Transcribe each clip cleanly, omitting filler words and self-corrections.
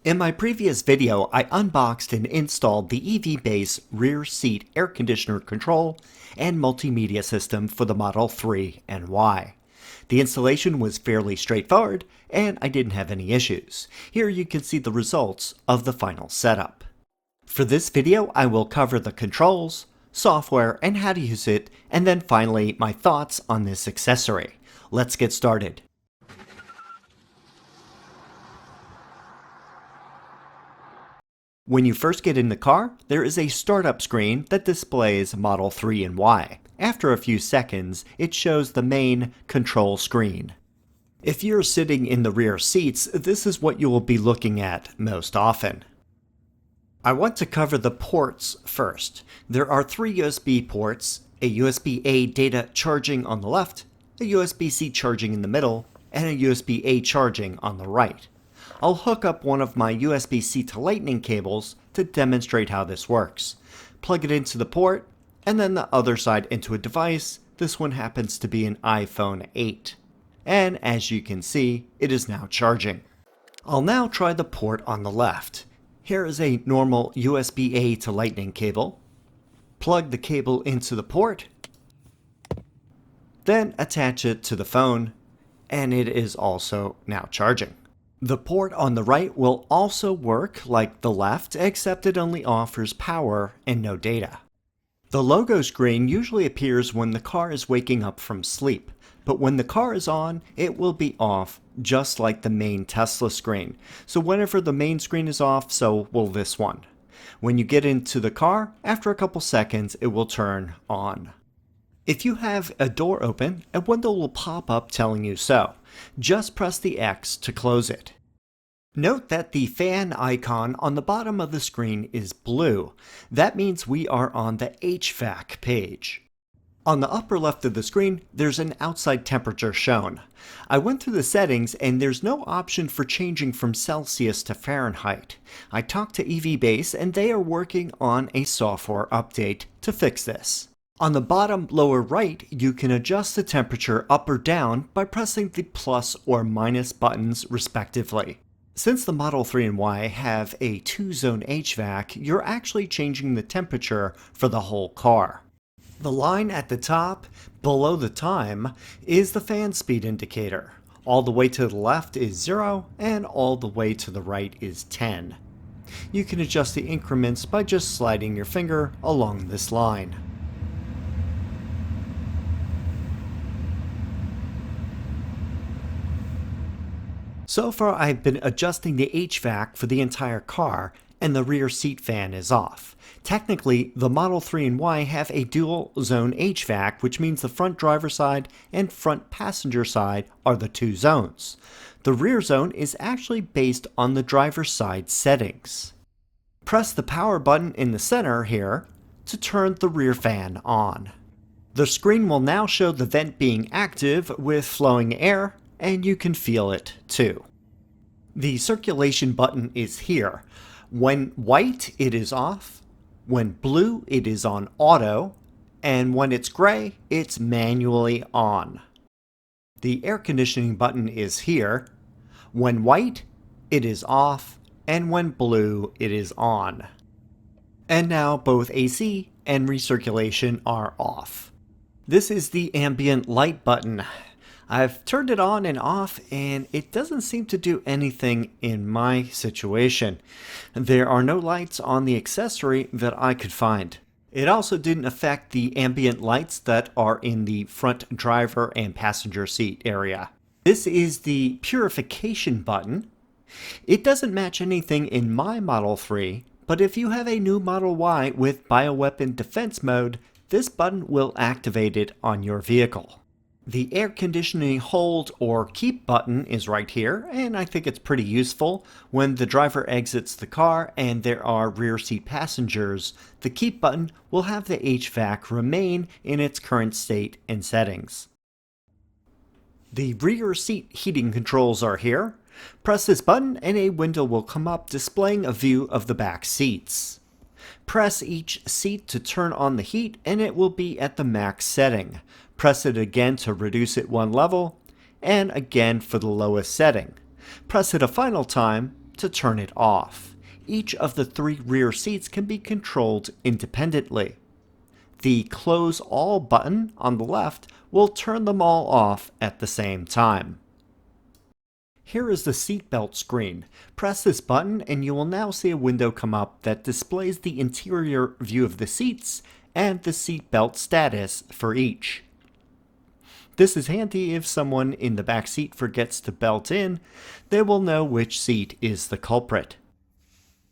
In my previous video, I unboxed and installed the EVbase rear seat air conditioner control and multimedia system for the Model 3 and Y. The installation was fairly straightforward, and I didn't have any issues. Here you can see the results of the final setup. For this video, I will cover the controls, software, and how to use it, and then finally my thoughts on this accessory. Let's get started. When you first get in the car, there is a startup screen that displays Model 3 and Y. After a few seconds, it shows the main control screen. If you're sitting in the rear seats, this is what you will be looking at most often. I want to cover the ports first. There are 3 USB ports, a USB-A data charging on the left, a USB-C charging in the middle, and a USB-A charging on the right. I'll hook up one of my USB-C to Lightning cables to demonstrate how this works. Plug it into the port, and then the other side into a device. This one happens to be an iPhone 8. And as you can see, it is now charging. I'll now try the port on the left. Here is a normal USB-A to Lightning cable. Plug the cable into the port, then attach it to the phone, and it is also now charging. The port on the right will also work like the left, except it only offers power and no data. The logo screen usually appears when the car is waking up from sleep, but when the car is on, it will be off, just like the main Tesla screen. So whenever the main screen is off, so will this one. When you get into the car, after a couple seconds, it will turn on. If you have a door open, a window will pop up telling you so. Just press the X to close it. Note that the fan icon on the bottom of the screen is blue. That means we are on the HVAC page. On the upper left of the screen, there's an outside temperature shown. I went through the settings and there's no option for changing from Celsius to Fahrenheit. I talked to EVbase and they are working on a software update to fix this. On the bottom lower right, you can adjust the temperature up or down by pressing the plus or minus buttons respectively. Since the Model 3 and Y have a 2-zone HVAC, you're actually changing the temperature for the whole car. The line at the top, below the time, is the fan speed indicator. All the way to the left is 0, and all the way to the right is 10. You can adjust the increments by just sliding your finger along this line. So far I've been adjusting the HVAC for the entire car, and the rear seat fan is off. Technically, the Model 3 and Y have a dual zone HVAC, which means the front driver side and front passenger side are the 2 zones. The rear zone is actually based on the driver's side settings. Press the power button in the center here to turn the rear fan on. The screen will now show the vent being active with flowing air, and you can feel it too. The circulation button is here. When white, it is off. When blue, it is on auto. And when it's gray, it's manually on. The air conditioning button is here. When white, it is off. And when blue, it is on. And now both AC and recirculation are off. This is the ambient light button. I've turned it on and off, and it doesn't seem to do anything in my situation. There are no lights on the accessory that I could find. It also didn't affect the ambient lights that are in the front driver and passenger seat area. This is the purification button. It doesn't match anything in my Model 3, but if you have a new Model Y with bioweapon defense mode, this button will activate it on your vehicle. The air conditioning hold or keep button is right here, and I think it's pretty useful. When the driver exits the car and there are rear seat passengers, the keep button will have the HVAC remain in its current state and settings. The rear seat heating controls are here. Press this button and a window will come up displaying a view of the back seats. Press each seat to turn on the heat and it will be at the max setting. Press it again to reduce it 1 level, and again for the lowest setting. Press it a final time, to turn it off. Each of the 3 rear seats can be controlled independently. The Close All button on the left will turn them all off at the same time. Here is the seatbelt screen. Press this button and you will now see a window come up that displays the interior view of the seats and the seatbelt status for each. This is handy if someone in the back seat forgets to belt in, they will know which seat is the culprit.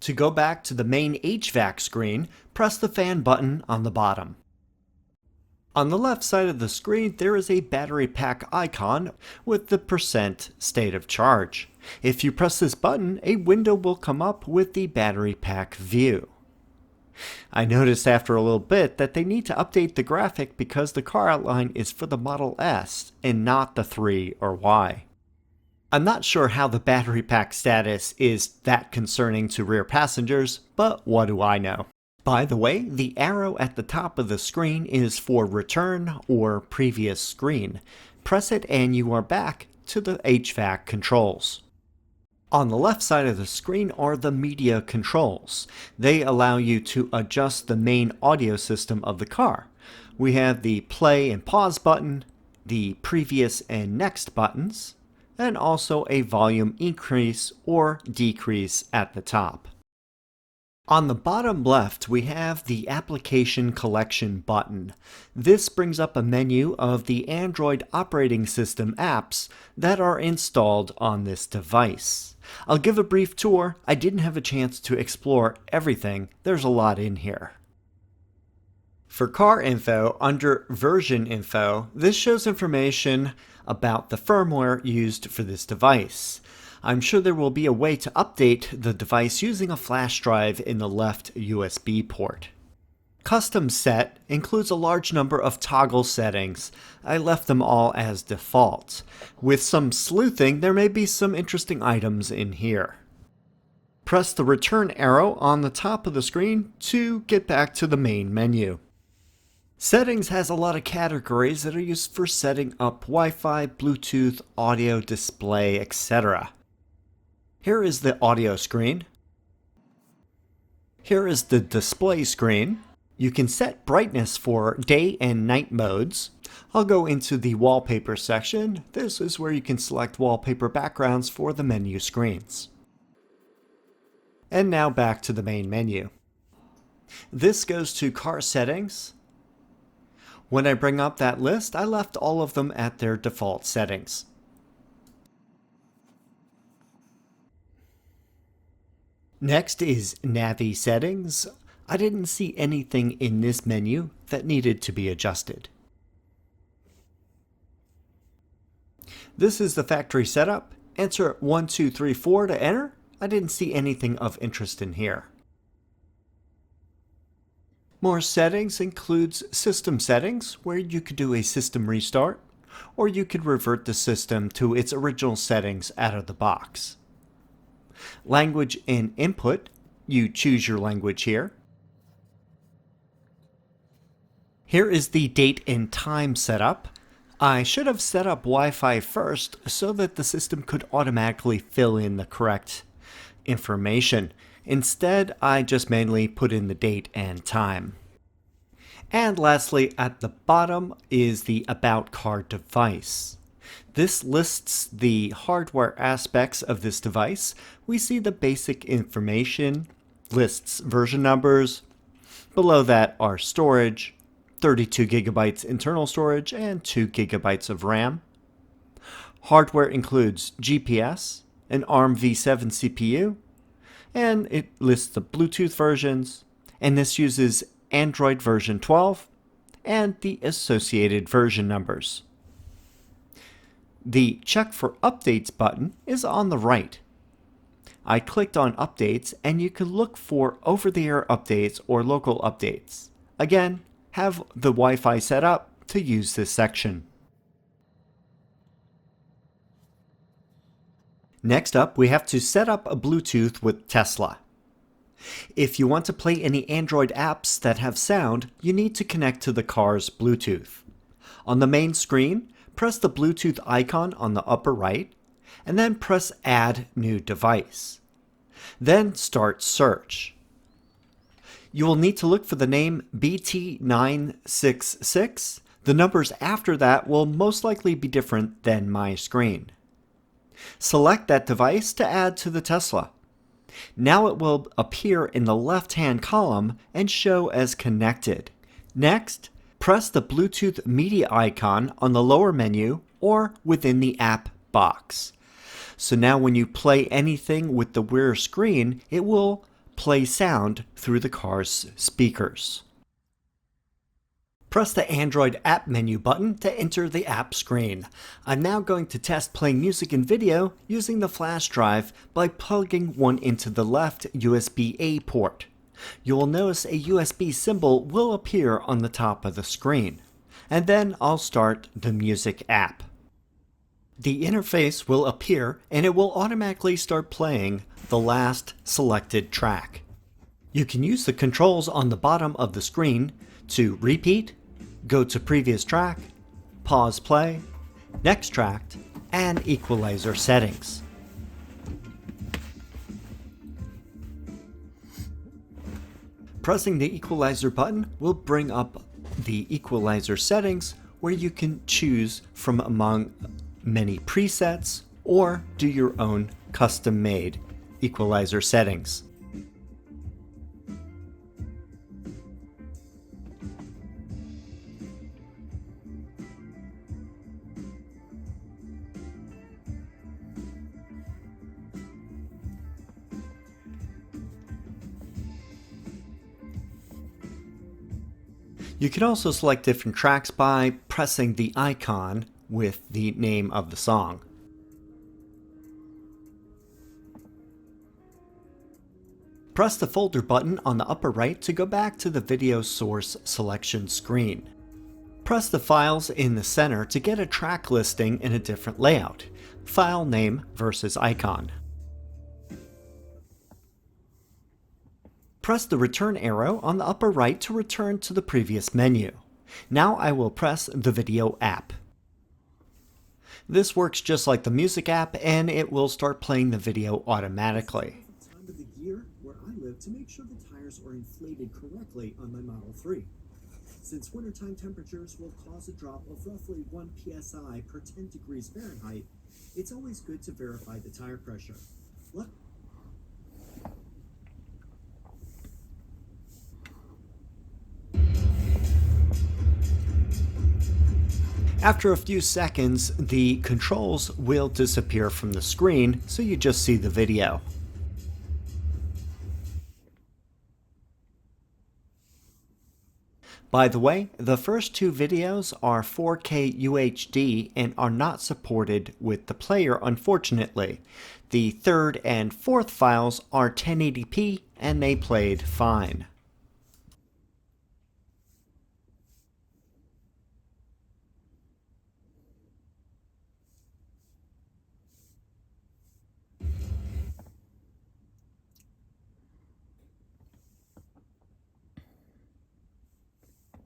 To go back to the main HVAC screen, press the fan button on the bottom. On the left side of the screen, there is a battery pack icon with the % state of charge. If you press this button, a window will come up with the battery pack view. I noticed after a little bit that they need to update the graphic because the car outline is for the Model S and not the 3 or Y. I'm not sure how the battery pack status is that concerning to rear passengers, but what do I know? By the way, the arrow at the top of the screen is for return or previous screen. Press it and you are back to the HVAC controls. On the left side of the screen are the media controls. They allow you to adjust the main audio system of the car. We have the play and pause button, the previous and next buttons, and also a volume increase or decrease at the top. On the bottom left, we have the Application Collection button. This brings up a menu of the Android operating system apps that are installed on this device. I'll give a brief tour. I didn't have a chance to explore everything. There's a lot in here. For car info, under version info, this shows information about the firmware used for this device. I'm sure there will be a way to update the device using a flash drive in the left USB port. Custom Set includes a large number of toggle settings. I left them all as default. With some sleuthing, there may be some interesting items in here. Press the return arrow on the top of the screen to get back to the main menu. Settings has a lot of categories that are used for setting up Wi-Fi, Bluetooth, audio, display, etc. Here is the audio screen. Here is the display screen. You can set brightness for day and night modes. I'll go into the wallpaper section. This is where you can select wallpaper backgrounds for the menu screens. And now back to the main menu. This goes to car settings. When I bring up that list, I left all of them at their default settings. Next is Navi settings. I didn't see anything in this menu that needed to be adjusted. This is the factory setup. Answer 1, 2, 3, 4 to enter. I didn't see anything of interest in here. More settings includes system settings, where you could do a system restart, or you could revert the system to its original settings out of the box. Language and input, you choose your language here. Here is the date and time setup. I should have set up Wi-Fi first so that the system could automatically fill in the correct information. Instead, I just manually put in the date and time. And lastly, at the bottom is the About Car device. This lists the hardware aspects of this device. We see the basic information, lists version numbers. Below that are storage, 32 gigabytes internal storage and 2 gigabytes of RAM. Hardware includes GPS, an ARM v7 CPU, and it lists the Bluetooth versions, and this uses Android version 12 and the associated version numbers. The Check for Updates button is on the right. I clicked on Updates and you can look for over-the-air updates or local updates. Again, have the Wi-Fi set up to use this section. Next up, we have to set up a Bluetooth with Tesla. If you want to play any Android apps that have sound, you need to connect to the car's Bluetooth. On the main screen, press the Bluetooth icon on the upper right, and then press Add New Device. Then start search. You will need to look for the name BT966. The numbers after that will most likely be different than my screen. Select that device to add to the Tesla. Now it will appear in the left-hand column and show as connected. Next, press the Bluetooth media icon on the lower menu or within the app box. So now when you play anything with the rear screen, it will play sound through the car's speakers. Press the Android app menu button to enter the app screen. I'm now going to test playing music and video using the flash drive by plugging one into the left USB-A port. You will notice a USB symbol will appear on the top of the screen. And then I'll start the music app. The interface will appear and it will automatically start playing the last selected track. You can use the controls on the bottom of the screen to repeat, go to previous track, pause play, next track, and equalizer settings. Pressing the equalizer button will bring up the equalizer settings where you can choose from among many presets or do your own custom-made equalizer settings. You can also select different tracks by pressing the icon with the name of the song. Press the folder button on the upper right to go back to the video source selection screen. Press the files in the center to get a track listing in a different layout, file name versus icon. Press the return arrow on the upper right to return to the previous menu. Now I will press the video app. This works just like the music app and it will start playing the video automatically. Time of the year where I live to make sure the tires are inflated correctly on my Model 3. Since wintertime temperatures will cause a drop of roughly 1 psi per 10 degrees Fahrenheit, it's always good to verify the tire pressure. Look. After a few seconds, the controls will disappear from the screen, so you just see the video. By the way, the first two videos are 4K UHD and are not supported with the player, unfortunately. The third and fourth files are 1080p and they played fine.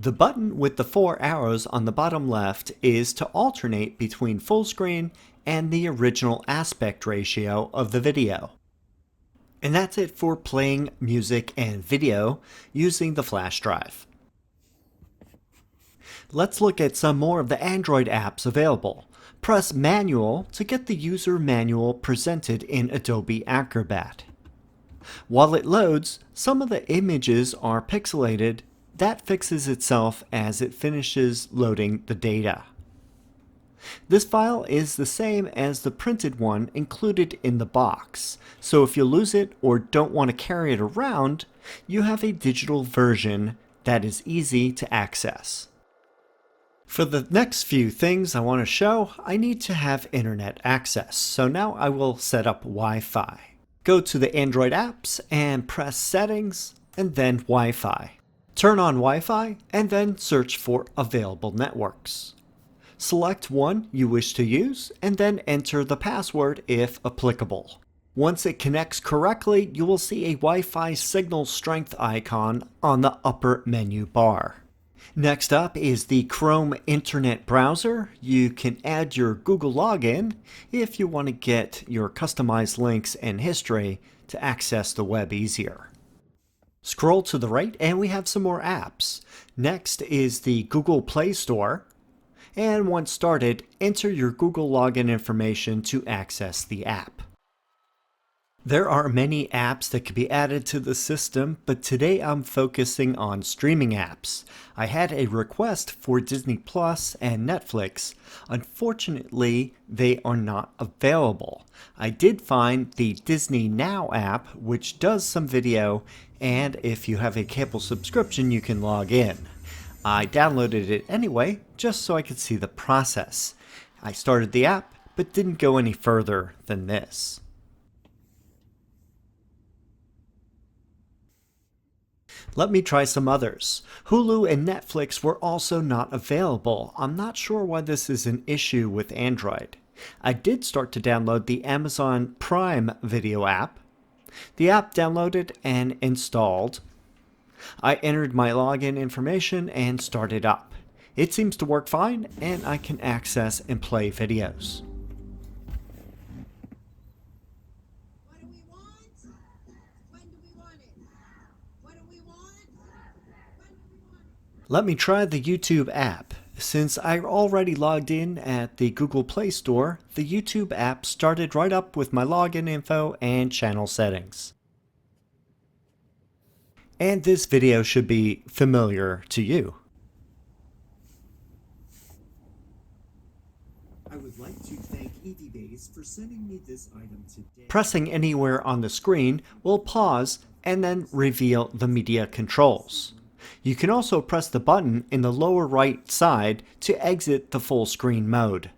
The button with the 4 arrows on the bottom left is to alternate between full screen and the original aspect ratio of the video. And that's it for playing music and video using the flash drive. Let's look at some more of the Android apps available. Press Manual to get the user manual presented in Adobe Acrobat. While it loads, some of the images are pixelated. That fixes itself as it finishes loading the data. This file is the same as the printed one included in the box, so if you lose it or don't want to carry it around, you have a digital version that is easy to access. For the next few things I want to show, I need to have internet access, so now I will set up Wi-Fi. Go to the Android apps and press Settings and then Wi-Fi. Turn on Wi-Fi and then search for available networks. Select one you wish to use and then enter the password if applicable. Once it connects correctly, you will see a Wi-Fi signal strength icon on the upper menu bar. Next up is the Chrome Internet Browser. You can add your Google login if you want to get your customized links and history to access the web easier. Scroll to the right and we have some more apps. Next is the Google Play Store. And once started, enter your Google login information to access the app. There are many apps that can be added to the system, but today I'm focusing on streaming apps. I had a request for Disney Plus and Netflix. Unfortunately, they are not available. I did find the Disney Now app, which does some video, and if you have a cable subscription, you can log in. I downloaded it anyway, just so I could see the process. I started the app, but didn't go any further than this. Let me try some others. Hulu and Netflix were also not available. I'm not sure why this is an issue with Android. I did start to download the Amazon Prime Video app. The app downloaded and installed. I entered my login information and started up. It seems to work fine, and I can access and play videos. Let me try the YouTube app. Since I already logged in at the Google Play Store, the YouTube app started right up with my login info and channel settings. And this video should be familiar to you. I would like to thank EVbase for sending me this item today. Pressing anywhere on the screen will pause and then reveal the media controls. You can also press the button in the lower right side to exit the full screen mode.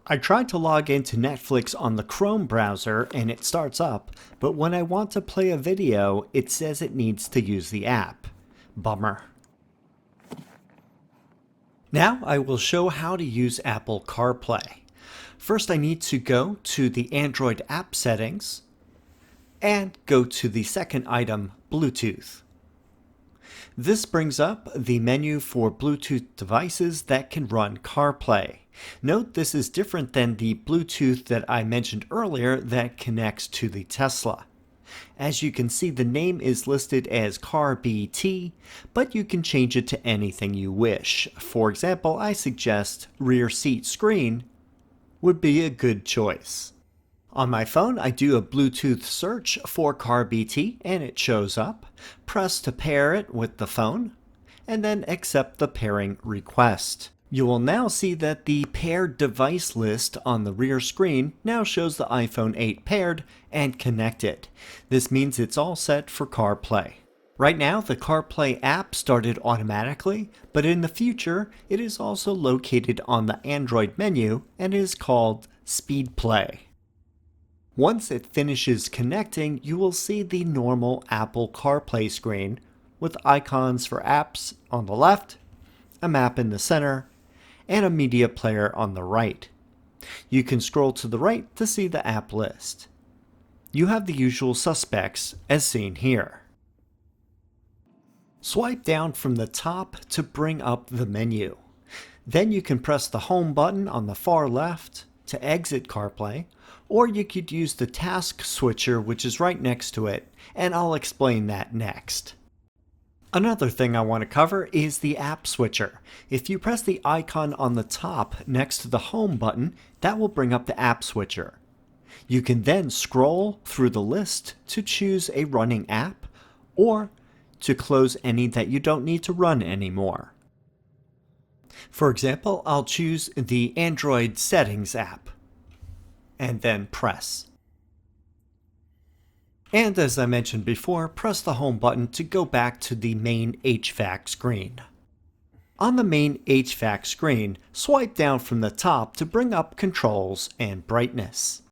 I tried to log into Netflix on the Chrome browser and it starts up, but when I want to play a video, it says it needs to use the app. Bummer. Now I will show how to use Apple CarPlay. First I need to go to the Android app settings and go to the second item, Bluetooth. This brings up the menu for Bluetooth devices that can run CarPlay. Note this is different than the Bluetooth that I mentioned earlier that connects to the Tesla. As you can see, the name is listed as CarBT, but you can change it to anything you wish. For example, I suggest rear seat screen would be a good choice. On my phone, I do a Bluetooth search for CarBT and it shows up. Press to pair it with the phone, and then accept the pairing request. You will now see that the paired device list on the rear screen now shows the iPhone 8 paired and connected. This means it's all set for CarPlay. Right now, the CarPlay app started automatically, but in the future, it is also located on the Android menu and is called Speed Play. Once it finishes connecting, you will see the normal Apple CarPlay screen with icons for apps on the left, a map in the center, and a media player on the right. You can scroll to the right to see the app list. You have the usual suspects as seen here. Swipe down from the top to bring up the menu. Then you can press the home button on the far left to exit CarPlay, or you could use the task switcher which is right next to it, and I'll explain that next. Another thing I want to cover is the app switcher. If you press the icon on the top next to the home button, that will bring up the app switcher. You can then scroll through the list to choose a running app or to close any that you don't need to run anymore. For example, I'll choose the Android Settings app and then press. And as I mentioned before, press the home button to go back to the main HVAC screen. On the main HVAC screen, swipe down from the top to bring up controls and brightness.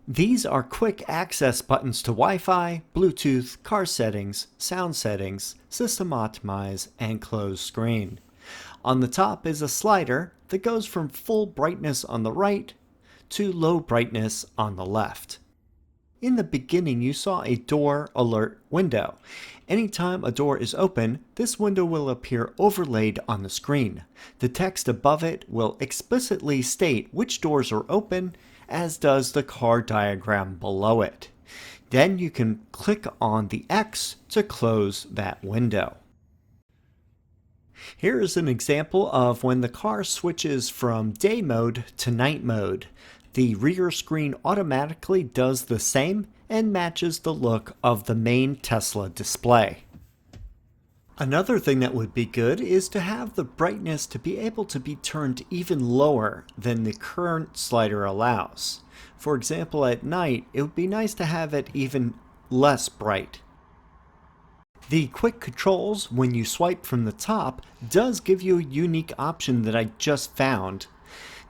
These are quick access buttons to Wi-Fi, Bluetooth, car settings, sound settings, system optimize, and close screen. On the top is a slider that goes from full brightness on the right to low brightness on the left. In the beginning, you saw a door alert window. Anytime a door is open, this window will appear overlaid on the screen. The text above it will explicitly state which doors are open, as does the car diagram below it. Then you can click on the X to close that window. Here is an example of when the car switches from day mode to night mode. The rear screen automatically does the same and matches the look of the main Tesla display. Another thing that would be good is to have the brightness to be able to be turned even lower than the current slider allows. For example, at night, it would be nice to have it even less bright. The quick controls, when you swipe from the top, does give you a unique option that I just found.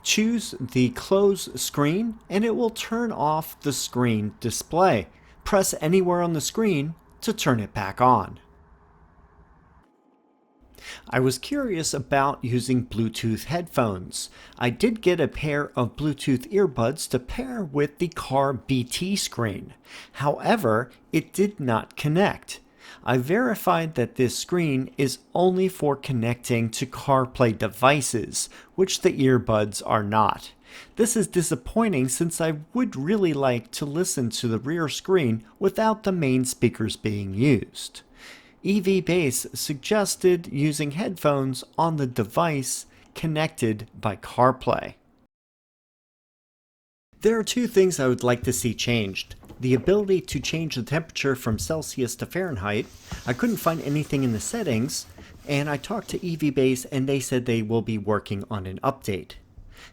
Choose the close screen and it will turn off the screen display. Press anywhere on the screen to turn it back on. I was curious about using Bluetooth headphones. I did get a pair of Bluetooth earbuds to pair with the car BT screen. However, it did not connect. I verified that this screen is only for connecting to CarPlay devices, which the earbuds are not. This is disappointing since I would really like to listen to the rear screen without the main speakers being used. EVbase suggested using headphones on the device connected by CarPlay. There are two things I would like to see changed. The ability to change the temperature from Celsius to Fahrenheit. I couldn't find anything in the settings, and I talked to EVbase and they said they will be working on an update.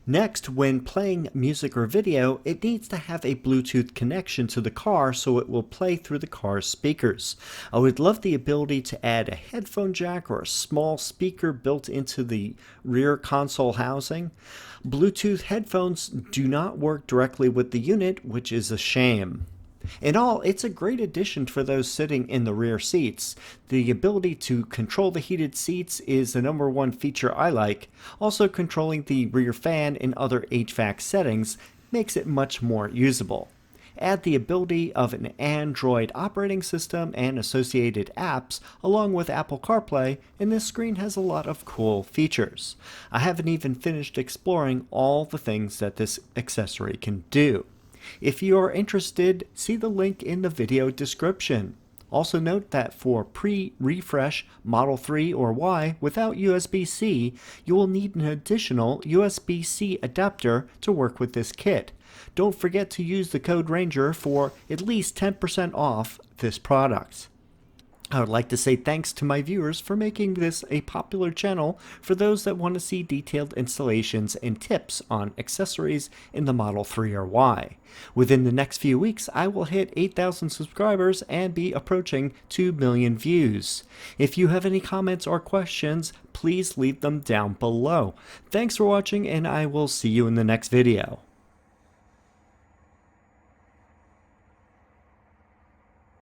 Next, when playing music or video, it needs to have a Bluetooth connection to the car so it will play through the car's speakers. I would love the ability to add a headphone jack or a small speaker built into the rear console housing. Bluetooth headphones do not work directly with the unit, which is a shame. In all, it's a great addition for those sitting in the rear seats. The ability to control the heated seats is the #1 feature I like. Also, controlling the rear fan and other HVAC settings makes it much more usable. Add the ability of an Android operating system and associated apps along with Apple CarPlay, and this screen has a lot of cool features. I haven't even finished exploring all the things that this accessory can do. If you are interested, see the link in the video description. Also note that for pre-refresh Model 3 or Y without USB-C, you will need an additional USB-C adapter to work with this kit. Don't forget to use the code RANGER for at least 10% off this product. I would like to say thanks to my viewers for making this a popular channel for those that want to see detailed installations and tips on accessories in the Model 3 or Y. Within the next few weeks, I will hit 8,000 subscribers and be approaching 2 million views. If you have any comments or questions, please leave them down below. Thanks for watching, and I will see you in the next video.